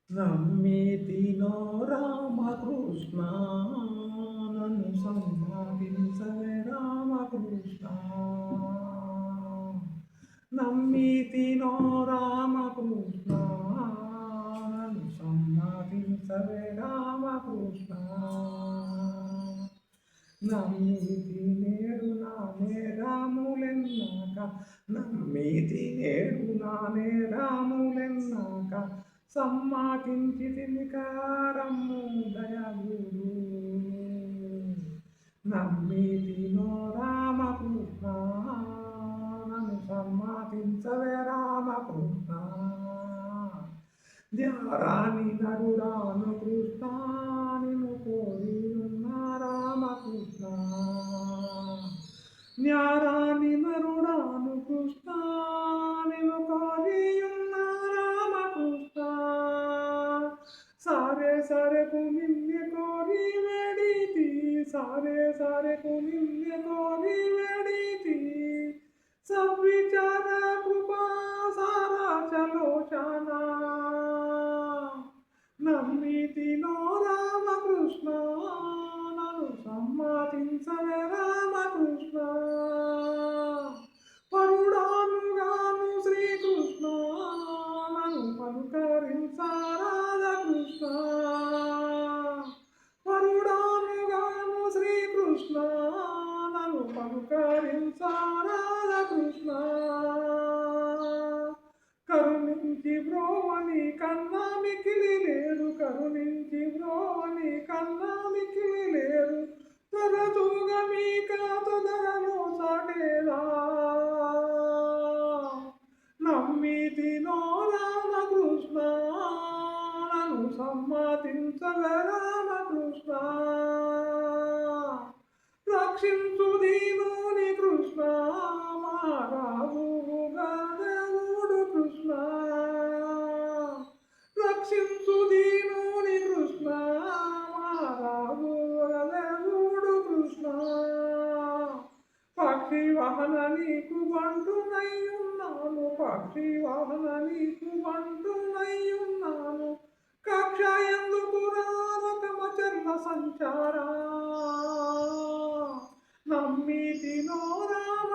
నమ్మితినో రామకృష్ణ నన్ను సన్మానించవే రామకృష్ణ నమ్మితినో రామకృష్ణ నన్ను సన్మానించవే రామకృష్ణ నమ్మితి నేడు నానే రాములెన్నాక నమ్మితి నేడు నానే రాములెన్నాక సమ్మాకించి తినికారమ్ము దయగురు నమ్మితినో రామకృష్ణ నన్ను సమ్మతించవే రామకృష్ణ ధ్యారాని నరుడాను కృష్ణ నిన్ను కోరి ఉన్న రామకృష్ణ న్యారాని నరుడాను కృష్ణ నిన్ను కోరి ఉన్న రామకృష్ణ సారే సారెకు నిన్నే కోరి వేడితి సారే సారెకు నిన్నే కోరి వేడితి సవిచార కృపా సారా చలోచన నమ్మితినో రామకృష్ణ నన్ను సమ్మతించవే రామకృష్ణ పరుడానుగాను శ్రీకృష్ణ నన్ను పలుకరించారాధకృష్ణ పరుడానుగాను శ్రీకృష్ణ నన్ను పలుకరించారాధకృష్ణ కరుణించి బ్రోవని కన్నా మికిలి లేరు కరుణించి బ్రోవని కన్నా మికిలి లేరు తరచుగా మీక తొదరలో సాటేలా నమ్మితినో రామకృష్ణ నన్ను సమ్మతించవే రామకృష్ణ రక్షించు దీనుని కృష్ణ మారాజుగా దేవుడు కృష్ణ రక్షించు దీనుని కృష్ణ మారాజుగా దేవుడు కృష్ణ పక్షి వాహన నీకు బంటునయ్యున్నాను పక్షి వాహన నీకు బంటునయ్యున్నాను కక్ష ఎందుకు రారకమచర్ల సంచారా నమ్మితినో రామ